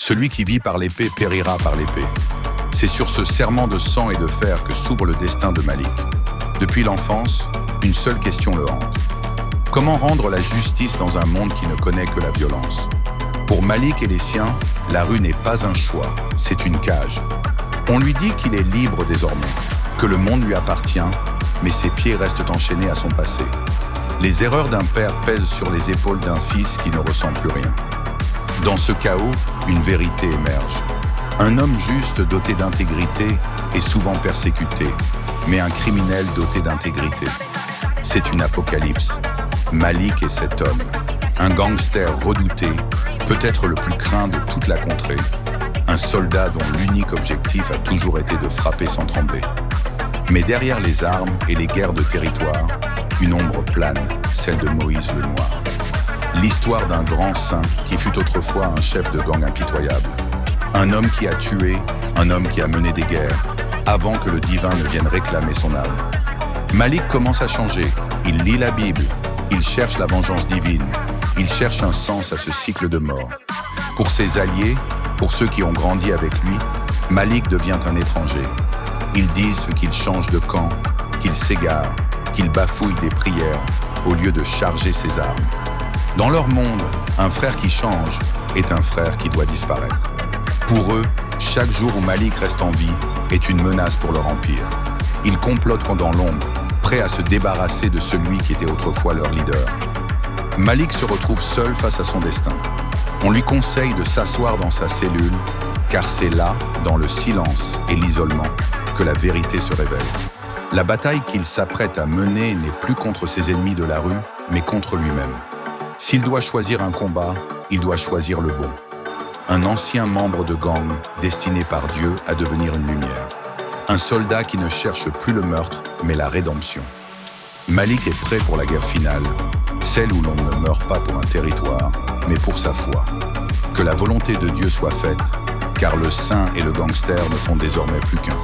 Celui qui vit par l'épée périra par l'épée. C'est sur ce serment de sang et de fer que s'ouvre le destin de Malik. Depuis l'enfance, une seule question le hante. Comment rendre la justice dans un monde qui ne connaît que la violence? Pour Malik et les siens, la rue n'est pas un choix, c'est une cage. On lui dit qu'il est libre désormais, que le monde lui appartient, mais ses pieds restent enchaînés à son passé. Les erreurs d'un père pèsent sur les épaules d'un fils qui ne ressent plus rien. Dans ce chaos, une vérité émerge. Un homme juste doté d'intégrité est souvent persécuté, mais un criminel doté d'intégrité. C'est une apocalypse. Malik est cet homme, un gangster redouté, peut-être le plus craint de toute la contrée, un soldat dont l'unique objectif a toujours été de frapper sans trembler. Mais derrière les armes et les guerres de territoire, une ombre plane, celle de Moïse le Noir. L'histoire d'un grand saint qui fut autrefois un chef de gang impitoyable. Un homme qui a tué, un homme qui a mené des guerres, avant que le divin ne vienne réclamer son âme. Malik commence à changer, il lit la Bible, il cherche la vengeance divine, il cherche un sens à ce cycle de mort. Pour ses alliés, pour ceux qui ont grandi avec lui, Malik devient un étranger. Ils disent qu'il change de camp, qu'il s'égare, qu'il bafouille des prières au lieu de charger ses armes. Dans leur monde, un frère qui change est un frère qui doit disparaître. Pour eux, chaque jour où Malik reste en vie est une menace pour leur empire. Ils complotent dans l'ombre, prêts à se débarrasser de celui qui était autrefois leur leader. Malik se retrouve seul face à son destin. On lui conseille de s'asseoir dans sa cellule, car c'est là, dans le silence et l'isolement, que la vérité se révèle. La bataille qu'il s'apprête à mener n'est plus contre ses ennemis de la rue, mais contre lui-même. S'il doit choisir un combat, il doit choisir le bon. Un ancien membre de gang destiné par Dieu à devenir une lumière. Un soldat qui ne cherche plus le meurtre, mais la rédemption. Malik est prêt pour la guerre finale, celle où l'on ne meurt pas pour un territoire, mais pour sa foi. Que la volonté de Dieu soit faite, car le saint et le gangster ne font désormais plus qu'un.